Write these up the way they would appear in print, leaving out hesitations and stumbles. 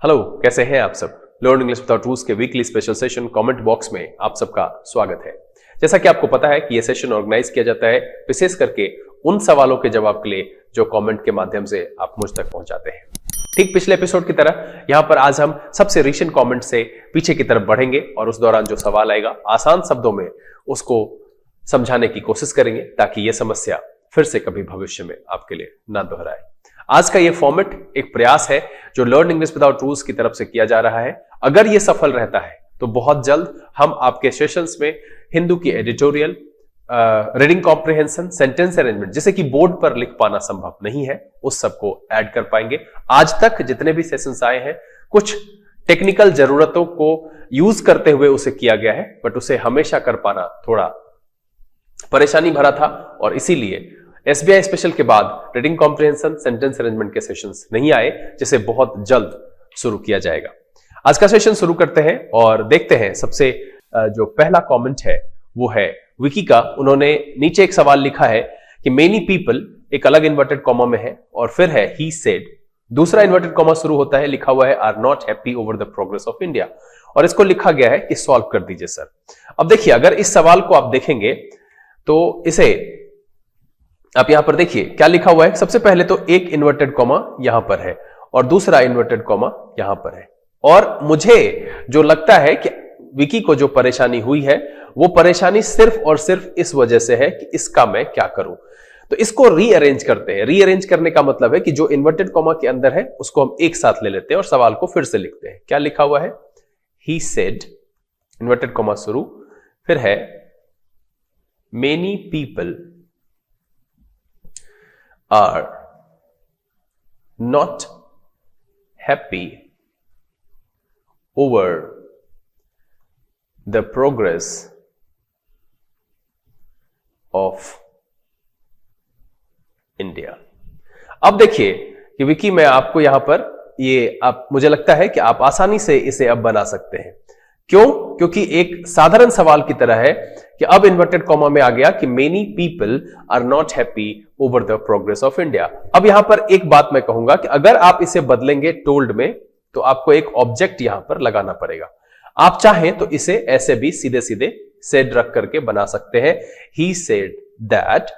Hello, कैसे हैं आप सब। लर्न इंग्लिश विदाउट रूल्स के weekly special session comment box में आप सबका स्वागत है। जैसा कि आपको पता है कि यह सेशन ऑर्गेनाइज किया जाता है विशेष करके उन सवालों के जवाब के लिए जो कमेंट के माध्यम से आप मुझ तक पहुंचाते हैं। ठीक पिछले एपिसोड की तरह यहां पर आज हम सबसे रीसेंट कमेंट से पीछे की तरफ बढ़ेंगे और उस दौरान जो सवाल आएगा आसान शब्दों में उसको समझाने की कोशिश करेंगे ताकि यह समस्या फिर से कभी भविष्य में आपके लिए ना दोहराए। आज का ये फॉर्मेट एक प्रयास है जो लर्न इंग्लिश विदाउट रूल्स की तरफ से किया जा रहा है। अगर ये सफल रहता है तो बहुत जल्द हम आपके सेशंस में हिंदू की editorial, reading comprehension, sentence arrangement जिसे कि बोर्ड पर लिख पाना संभव नहीं है उस सबको ऐड कर पाएंगे। आज तक जितने भी सेशंस आए हैं कुछ टेक्निकल जरूरतों को यूज करते हुए उसे किया गया है, बट उसे हमेशा कर पाना थोड़ा परेशानी भरा था और इसीलिए एसबीआई स्पेशल के बाद रीडिंग कॉम्प्रिहेंशन, सेंटेंस अरेंजमेंट के सेशंस नहीं आए, जिसे बहुत जल्द शुरू किया जाएगा। आज का सेशन शुरू करते हैं और देखते हैं। सबसे जो पहला कमेंट है वो है विकी का। उन्होंने नीचे एक सवाल लिखा है कि मेनी पीपल, एक अलग इन्वर्टेड कॉमा में है और फिर है ही सेड, दूसरा इन्वर्टेड कॉमा शुरू होता है, लिखा हुआ है are not happy over the progress of India और इसको लिखा गया है कि सॉल्व कर दीजिए सर। अब देखिए, अगर इस सवाल को आप देखेंगे तो इसे आप यहां पर देखिए क्या लिखा हुआ है। सबसे पहले तो एक इन्वर्टेड कॉमा यहां पर है और दूसरा इन्वर्टेड कॉमा यहां पर है और मुझे जो लगता है कि विकी को जो परेशानी हुई है वो परेशानी सिर्फ और सिर्फ इस वजह से है कि इसका मैं क्या करूं। तो इसको रीअरेंज करते हैं। रीअरेंज करने का मतलब है कि जो इन्वर्टेड कॉमा के अंदर है उसको हम एक साथ ले लेते हैं और सवाल को फिर से लिखते हैं। क्या लिखा हुआ है? ही सेड, इन्वर्टेड कॉमा शुरू, फिर है many people are not happy over the progress of India। अब देखिए कि विकी, मैं आपको यहां पर मुझे लगता है कि आप आसानी से इसे अब बना सकते हैं। क्यों? क्योंकि एक साधारण सवाल की तरह है कि अब इन्वर्टेड कॉमा में आ गया कि many people are not happy over the progress of India. अब यहां पर एक बात मैं कहूंगा कि अगर आप इसे बदलेंगे टोल्ड में तो आपको एक ऑब्जेक्ट यहां पर लगाना पड़ेगा। आप चाहें तो इसे ऐसे भी सीधे सीधे सेड रख करके बना सकते हैं, he said that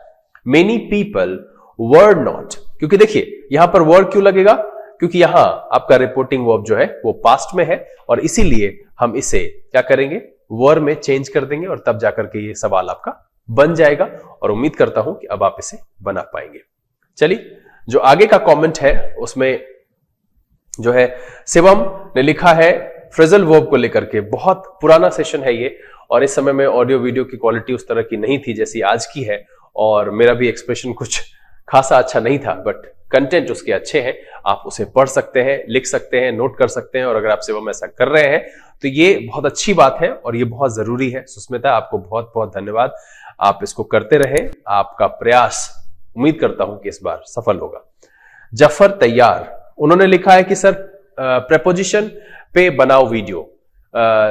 many people were not. क्योंकि देखिए यहां पर वर क्यों लगेगा? क्योंकि यहां आपका रिपोर्टिंग वर्ब जो है वो पास्ट में है और इसीलिए हम इसे क्या करेंगे, वर में चेंज कर देंगे और तब जाकर के ये सवाल आपका बन जाएगा और उम्मीद करता हूं कि अब आप इसे बना पाएंगे। चलिए, जो आगे का कमेंट है उसमें जो है शिवम ने लिखा है फ्रेजल वर्ब को लेकर के। बहुत पुराना सेशन है ये और इस समय में ऑडियो वीडियो की क्वालिटी उस तरह की नहीं थी जैसी आज की है और मेरा भी एक्सप्रेशन कुछ खासा अच्छा नहीं था, बट कंटेंट उसके अच्छे हैं। आप उसे पढ़ सकते हैं, लिख सकते हैं, नोट कर सकते हैं और अगर आप शिवम ऐसा कर रहे हैं तो ये बहुत अच्छी बात है और ये बहुत जरूरी है। सुस्मिता, आपको बहुत बहुत धन्यवाद। आप इसको करते रहें, आपका प्रयास उम्मीद करता हूं कि इस बार सफल होगा। जफर तैयार, उन्होंने लिखा है कि सर प्रेपोजिशन पे बनाओ वीडियो।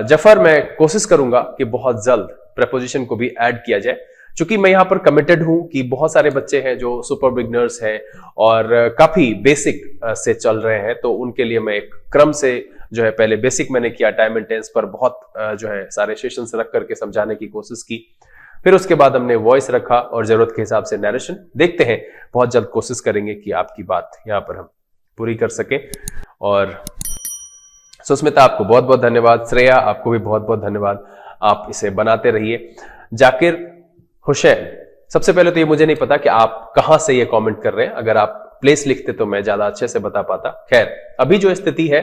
जफर, मैं कोशिश करूंगा कि बहुत जल्द प्रेपोजिशन को भी ऐड किया जाए। चूंकि मैं यहां पर कमिटेड हूं कि बहुत सारे बच्चे हैं जो सुपर बिगनर्स हैं और काफी बेसिक से चल रहे हैं, तो उनके लिए मैं एक क्रम से जो है पहले बेसिक मैंने किया, टाइम एंड टेंस पर बहुत जो है सारे सेशंस रख करके समझाने की कोशिश की। फिर उसके बाद हमने वॉइस रखा और जरूरत के हिसाब से नरेशन। देखते हैं, बहुत जल्द कोशिश करेंगे कि आपकी बात यहां पर हम पूरी कर सके। और सुस्मिता, आपको बहुत बहुत धन्यवाद। श्रेया, आपको भी बहुत बहुत धन्यवाद। आप इसे बनाते रहिए। जाकिर हुसैन, सबसे पहले तो ये मुझे नहीं पता कि आप कहां से ये कमेंट कर रहे हैं। अगर आप प्लेस लिखते तो मैं ज्यादा अच्छे से बता पाता। खैर, अभी जो स्थिति है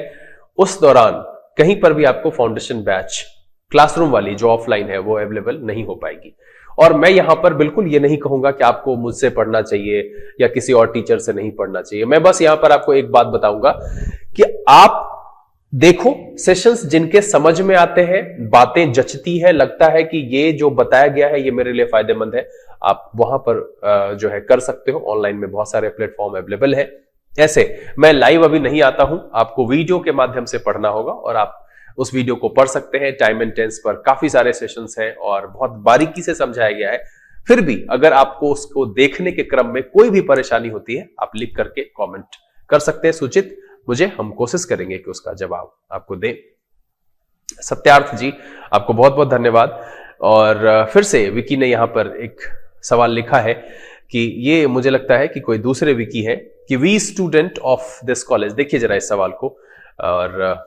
उस दौरान कहीं पर भी आपको फाउंडेशन बैच क्लासरूम वाली जो ऑफलाइन है वो अवेलेबल नहीं हो पाएगी और मैं यहां पर बिल्कुल ये नहीं कहूंगा कि आपको मुझसे पढ़ना चाहिए या किसी और टीचर से नहीं पढ़ना चाहिए। मैं बस यहां पर आपको एक बात बताऊंगा कि आप देखो सेशंस जिनके समझ में आते हैं, बातें जचती है, लगता है कि ये जो बताया गया है ये मेरे लिए फायदेमंद है, आप वहां पर जो है कर सकते हो। ऑनलाइन में बहुत सारे प्लेटफॉर्म अवेलेबल है। ऐसे मैं लाइव अभी नहीं आता हूं, आपको वीडियो के माध्यम से पढ़ना होगा और आप उस वीडियो को पढ़ सकते हैं। टाइम एंड टेंस पर काफी सारे सेशंस हैं और बहुत बारीकी से समझाया गया है। फिर भी अगर आपको उसको देखने के क्रम में कोई भी परेशानी होती है, आप लिख करके कमेंट कर सकते हैं। सुचित, मुझे, हम कोशिश करेंगे कि उसका जवाब आपको दें। सत्यार्थ जी, आपको बहुत बहुत धन्यवाद। और फिर से विकी ने यहां पर एक सवाल लिखा है कि ये मुझे लगता है कि कोई दूसरे विकी है, कि we student of this college. देखिए जरा इस सवाल को और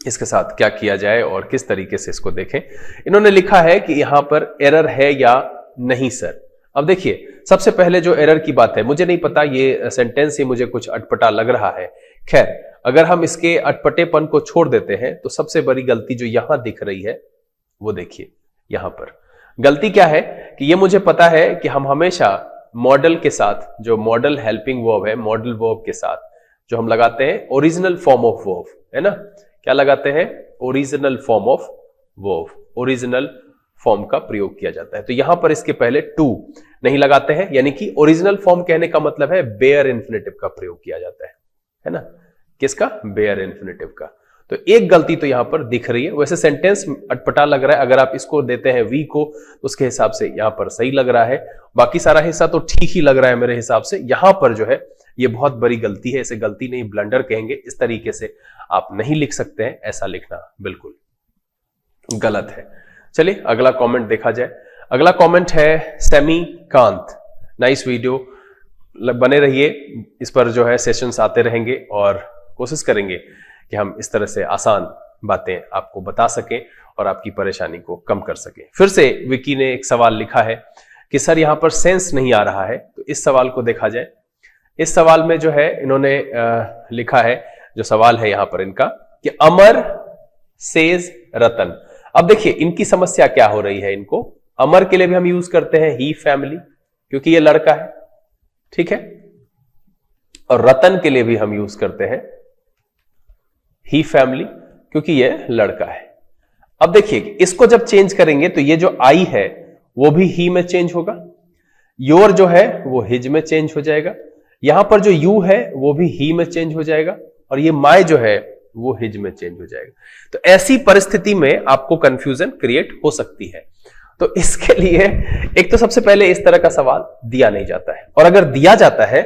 इसके साथ क्या किया जाए और किस तरीके से इसको देखें। इन्होंने लिखा है कि यहां पर एरर है या नहीं सर। अब देखिए, सबसे पहले जो एरर की बात है, मुझे नहीं पता, ये सेंटेंस ही मुझे कुछ अटपटा लग रहा है। खैर, अगर हम इसके अटपटेपन को छोड़ देते हैं तो सबसे बड़ी गलती जो यहां दिख रही है वो देखिए। यहां पर गलती क्या है कि ये मुझे पता है कि हम हमेशा मॉडल के साथ, जो मॉडल हेल्पिंग वर्ब है, मॉडल वर्ब के साथ जो हम लगाते हैं ओरिजिनल फॉर्म ऑफ वर्ब, है ना, क्या लगाते हैं? Original form of verb, original form का प्रयोग किया जाता है। तो यहां पर इसके पहले टू नहीं लगाते हैं, यानी कि ओरिजिनल फॉर्म कहने का मतलब है बेयर इन्फिनेटिव का प्रयोग किया जाता है ना। किसका? बेयर इन्फिनेटिव का। तो एक गलती तो यहां पर दिख रही है। वैसे सेंटेंस अटपटा लग रहा है, अगर आप इसको देते हैं वी को, उसके हिसाब से यहां पर सही लग रहा है, बाकी सारा हिस्सा तो ठीक ही लग रहा है मेरे हिसाब से। यहां पर जो है ये बहुत बड़ी गलती है, इसे गलती नहीं ब्लंडर कहेंगे। इस तरीके से आप नहीं लिख सकते हैं, ऐसा लिखना बिल्कुल गलत है। चलिए अगला कमेंट देखा जाए। अगला कमेंट है सेमी कांत, नाइस वीडियो, बने रहिए, इस पर जो है सेशंस आते रहेंगे और कोशिश करेंगे कि हम इस तरह से आसान बातें आपको बता सकें और आपकी परेशानी को कम कर सकें। फिर से विकी ने एक सवाल लिखा है कि सर यहां पर सेंस नहीं आ रहा है, तो इस सवाल को देखा जाए। इस सवाल में जो है इन्होंने लिखा है, जो सवाल है यहां पर इनका, कि अमर सेज रतन। अब देखिए इनकी समस्या क्या हो रही है। इनको अमर के लिए भी हम यूज करते हैं ही फैमिली, क्योंकि ये लड़का है, ठीक है, और रतन के लिए भी हम यूज करते हैं ही फैमिली, क्योंकि ये लड़का है। अब देखिए इसको जब चेंज करेंगे तो ये जो आई है वो भी ही में चेंज होगा, योर जो है वो हिज में चेंज हो जाएगा, यहां पर जो यू है वो भी ही में चेंज हो जाएगा, और ये माय जो है वो हिज में चेंज हो जाएगा। तो ऐसी परिस्थिति में आपको कंफ्यूजन क्रिएट हो सकती है। तो इसके लिए एक तो सबसे पहले इस तरह का सवाल दिया नहीं जाता है, और अगर दिया जाता है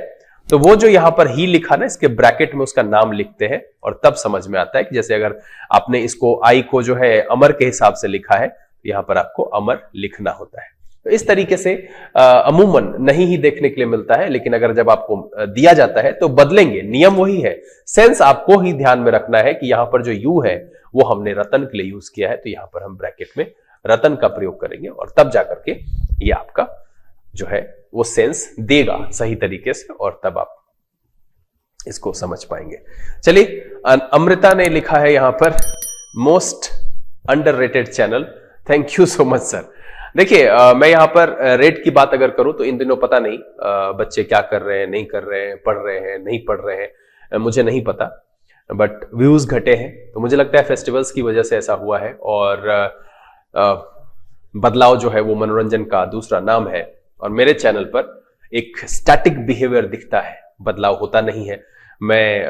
तो वो जो यहां पर ही लिखा ना, इसके ब्रैकेट में उसका नाम लिखते हैं, और तब समझ में आता है कि जैसे अगर आपने इसको आई को जो है अमर के हिसाब से लिखा है, तो यहां पर आपको अमर लिखना होता है। तो इस तरीके से अमूमन नहीं ही देखने के लिए मिलता है, लेकिन अगर जब आपको दिया जाता है तो बदलेंगे, नियम वही है। सेंस आपको ही ध्यान में रखना है कि यहां पर जो यू है वो हमने रतन के लिए यूज किया है, तो यहां पर हम ब्रैकेट में रतन का प्रयोग करेंगे, और तब जाकर के ये आपका जो है वो सेंस देगा सही तरीके से, और तब आप इसको समझ पाएंगे। चलिए अमृता ने लिखा है यहां पर, most underrated channel, thank you so much sir. देखिए मैं यहां पर रेट की बात अगर करूं तो इन दिनों पता नहीं बच्चे क्या कर रहे हैं, नहीं कर रहे हैं, पढ़ रहे हैं, नहीं पढ़ रहे हैं, मुझे नहीं पता, बट व्यूज घटे हैं। तो मुझे लगता है फेस्टिवल्स की वजह से ऐसा हुआ है, और बदलाव जो है वो मनोरंजन का दूसरा नाम है, और मेरे चैनल पर एक स्टैटिक बिहेवियर दिखता है, बदलाव होता नहीं है। मैं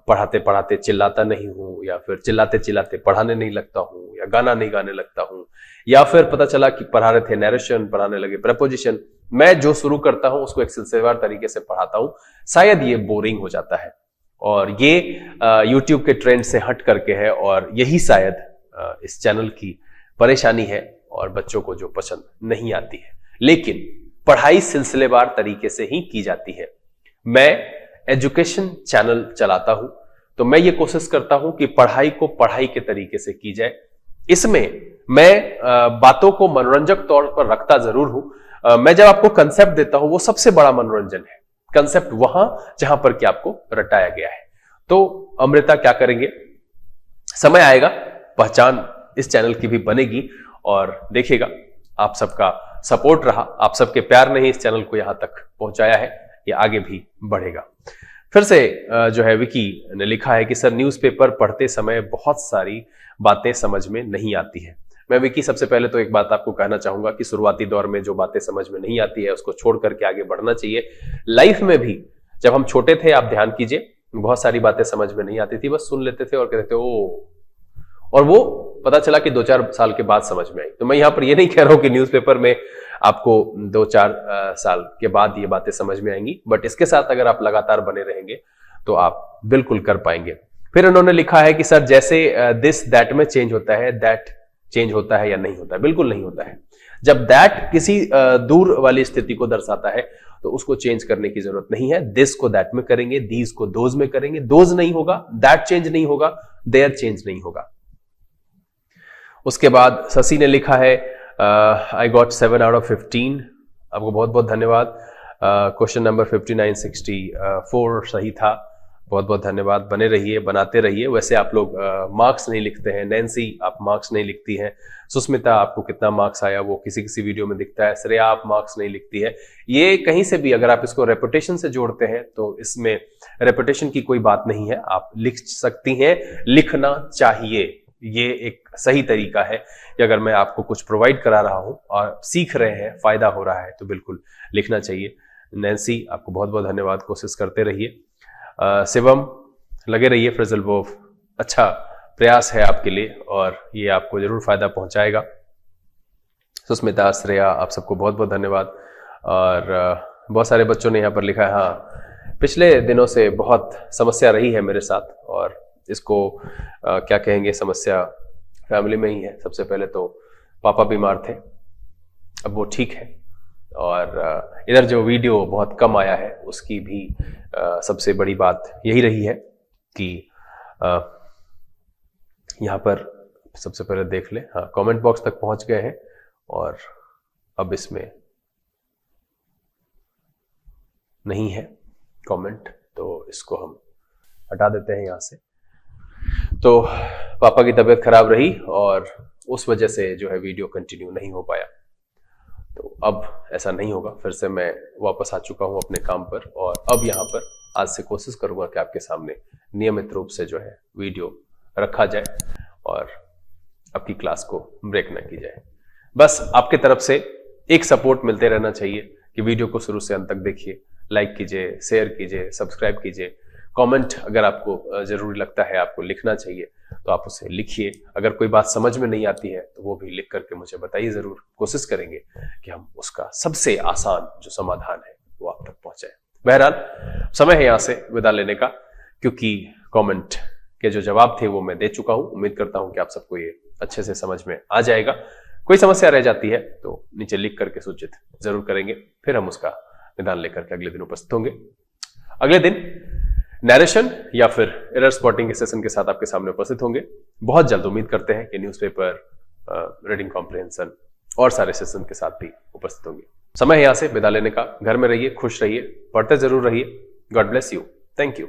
पढ़ाते पढ़ाते चिल्लाता नहीं हूं, या फिर चिल्लाते चिल्लाते पढ़ाने नहीं लगता हूं, या गाना नहीं गाने लगता हूं, या फिर पता चला कि पढ़ा रहे थे नैरेशन, पढ़ाने लगे प्रपोजिशन। मैं जो शुरू करता हूं उसको एक सिलसिलेवार तरीके से पढ़ाता हूं। शायद ये बोरिंग हो जाता है, और ये यूट्यूब के ट्रेंड से हट करके है, और यही शायद इस चैनल की परेशानी है, और बच्चों को जो पसंद नहीं आती है। लेकिन पढ़ाई सिलसिलेवार तरीके से ही की जाती है। मैं एजुकेशन चैनल चलाता हूं, तो मैं ये कोशिश करता हूं कि पढ़ाई को पढ़ाई के तरीके से की जाए। इसमें मैं बातों को मनोरंजक तौर पर रखता जरूर हूं। मैं जब आपको कंसेप्ट देता हूं वो सबसे बड़ा मनोरंजन है, कंसेप्ट वहां जहां पर कि आपको रटाया गया है। तो अमृता क्या करेंगे, समय आएगा, पहचान इस चैनल की भी बनेगी, और देखिएगा आप सबका सपोर्ट रहा, आप सबके प्यार ने ही इस चैनल को यहां तक पहुंचाया है, ये आगे भी बढ़ेगा। फिर से जो है विकी ने लिखा है कि सर न्यूज़पेपर पढ़ते समय बहुत सारी बातें समझ में नहीं आती है। मैं विकी सबसे पहले तो एक बात आपको कहना चाहूंगा कि शुरुआती दौर में जो बातें समझ में नहीं आती है उसको छोड़ करके आगे बढ़ना चाहिए। लाइफ में भी जब हम छोटे थे, आप ध्यान कीजिए, बहुत सारी बातें समझ में नहीं आती थी, बस सुन लेते थे और कहते थे ओ, और वो पता चला कि 2-4 साल के बाद समझ में आई। तो मैं यहां पर ये नहीं कह रहा हूं कि न्यूज़पेपर में आपको 2-4 साल के बाद ये बातें समझ में आएंगी, बट इसके साथ अगर आप लगातार बने रहेंगे तो आप बिल्कुल कर पाएंगे। फिर उन्होंने लिखा है कि सर जैसे दिस दैट में चेंज होता है, दैट चेंज होता है या नहीं होता है? बिल्कुल नहीं होता है। जब दैट किसी दूर वाली स्थिति को दर्शाता है तो उसको चेंज करने की जरूरत नहीं है। दिस को दैट में करेंगे, दीज को दोज में करेंगे, दोज नहीं होगा, दैट चेंज नहीं होगा, देयर चेंज नहीं होगा। उसके बाद शशि ने लिखा है आई गॉट 7 आउट ऑफ 15। आपको बहुत बहुत धन्यवाद। क्वेश्चन नंबर 5964 सही था, बहुत बहुत धन्यवाद। बने रहिए, बनाते रहिए। वैसे आप लोग मार्क्स नहीं लिखते हैं। नैन्सी आप मार्क्स नहीं लिखती हैं। सुस्मिता आपको कितना मार्क्स आया वो किसी किसी वीडियो में दिखता है। श्रेया आप मार्क्स नहीं लिखती है। ये कहीं से भी अगर आप इसको रेपुटेशन से जोड़ते हैं तो इसमें रेपुटेशन की कोई बात नहीं है, आप लिख सकती हैं, लिखना चाहिए। ये एक सही तरीका है कि अगर मैं आपको कुछ प्रोवाइड करा रहा हूं और सीख रहे हैं, फायदा हो रहा है, तो बिल्कुल लिखना चाहिए। नैन्सी आपको बहुत बहुत धन्यवाद, कोशिश करते रहिए। शिवम लगे रहिए, फ्रेजल वर्ब अच्छा प्रयास है आपके लिए और ये आपको जरूर फायदा पहुंचाएगा। सुस्मिता, श्रेया, आप सबको बहुत बहुत धन्यवाद। और बहुत सारे बच्चों ने यहाँ पर लिखा है हाँ पिछले दिनों से बहुत समस्या रही है मेरे साथ, और इसको क्या कहेंगे, समस्या फैमिली में ही है। सबसे पहले तो पापा बीमार थे, अब वो ठीक है, और इधर जो वीडियो बहुत कम आया है उसकी भी सबसे बड़ी बात यही रही है कि यहाँ पर सबसे पहले देख ले, हाँ कमेंट बॉक्स तक पहुंच गए हैं और अब इसमें नहीं है कमेंट, तो इसको हम हटा देते हैं यहाँ से। तो पापा की तबीयत खराब रही और उस वजह से जो है वीडियो कंटिन्यू नहीं हो पाया, तो अब ऐसा नहीं होगा। फिर से मैं वापस आ चुका हूं अपने काम पर और अब यहाँ पर आज से कोशिश करूंगा कि आपके सामने नियमित रूप से जो है वीडियो रखा जाए और आपकी क्लास को ब्रेक ना की जाए। बस आपके तरफ से एक सपोर्ट मिलते रहना चाहिए कि वीडियो को शुरू से अंत तक देखिए, लाइक कीजिए, शेयर कीजिए, सब्सक्राइब कीजिए। कमेंट अगर आपको जरूरी लगता है, आपको लिखना चाहिए तो आप उसे लिखिए। अगर कोई बात समझ में नहीं आती है तो वो भी लिख करके मुझे बताइए जरूर। कोशिश करेंगे कि हम उसका सबसे आसान जो समाधान है वो आप तक पहुंचाए। बहरहाल समय है यहाँ से विदा लेने का, क्योंकि कमेंट के जो जवाब थे वो मैं दे चुका हूं। उम्मीद करता हूं कि आप सबको ये अच्छे से समझ में आ जाएगा। कोई समस्या रह जाती है तो नीचे लिख करके सूचित जरूर करेंगे, फिर हम उसका निदान लेकर के अगले दिन उपस्थित होंगे। अगले दिन नरेशन या फिर एरर स्पॉटिंग के सेशन के साथ आपके सामने उपस्थित होंगे बहुत जल्द। उम्मीद करते हैं कि न्यूज़पेपर, रीडिंग कॉम्प्रिहेंशन और सारे सेशन के साथ भी उपस्थित होंगे। समय है यहाँ से विदा लेने का। घर में रहिए, खुश रहिए, पढ़ते जरूर रहिए। God bless you. Thank you.